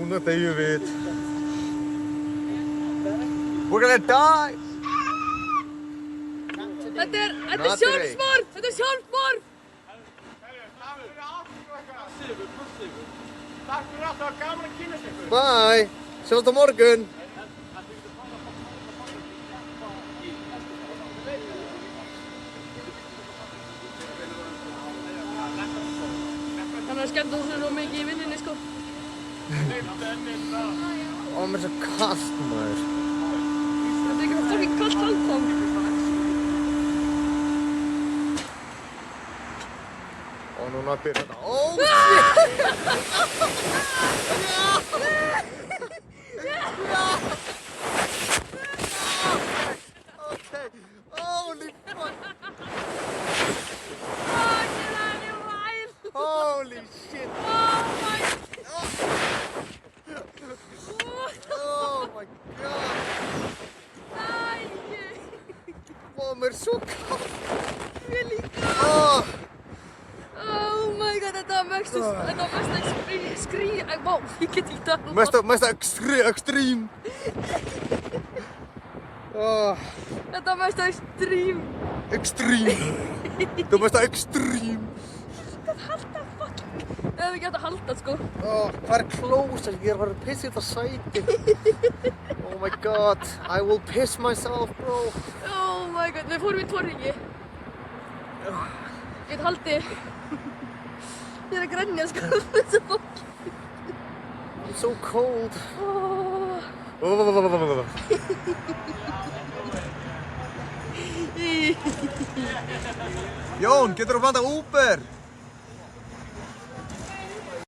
Núna deyjum við. We're gonna die! Þetta er sjálfsmorð! Þetta er sjálfsmorð! Takk fyrir allt, það var gaman að kynast ykkur. Bye! Sjáumst á morgun! Hann er skemmt þessu svo mikið í vinninni, sko. Ó, mér er svo kalt, maður. Þetta er ekki fucking kallt handfang. Og núna byrjar þetta. Ó, okay. Holy fuck. Holy shit. Oh my god. Ó, mér er svo kalt. Mér líka. Oh. Oh my god, þetta var mest vá, ég get ekki það. Mesta extreme. Oh. Þetta var mest extreme. Extreme. Það var mesta extreme. Þetta halda fucking. Það hefði ekki hægt að halda, sko. Oh, hvað er close? Ég er að fara að pissa í þetta sæti. Oh my god, I will piss myself, bro. Oh my god, við fórum í tvorringi. Ég get haldið. Ég er að grenja, sko. Þessu fólki. I'm so cold. Oh. Jón, getur þú að blanda Uber?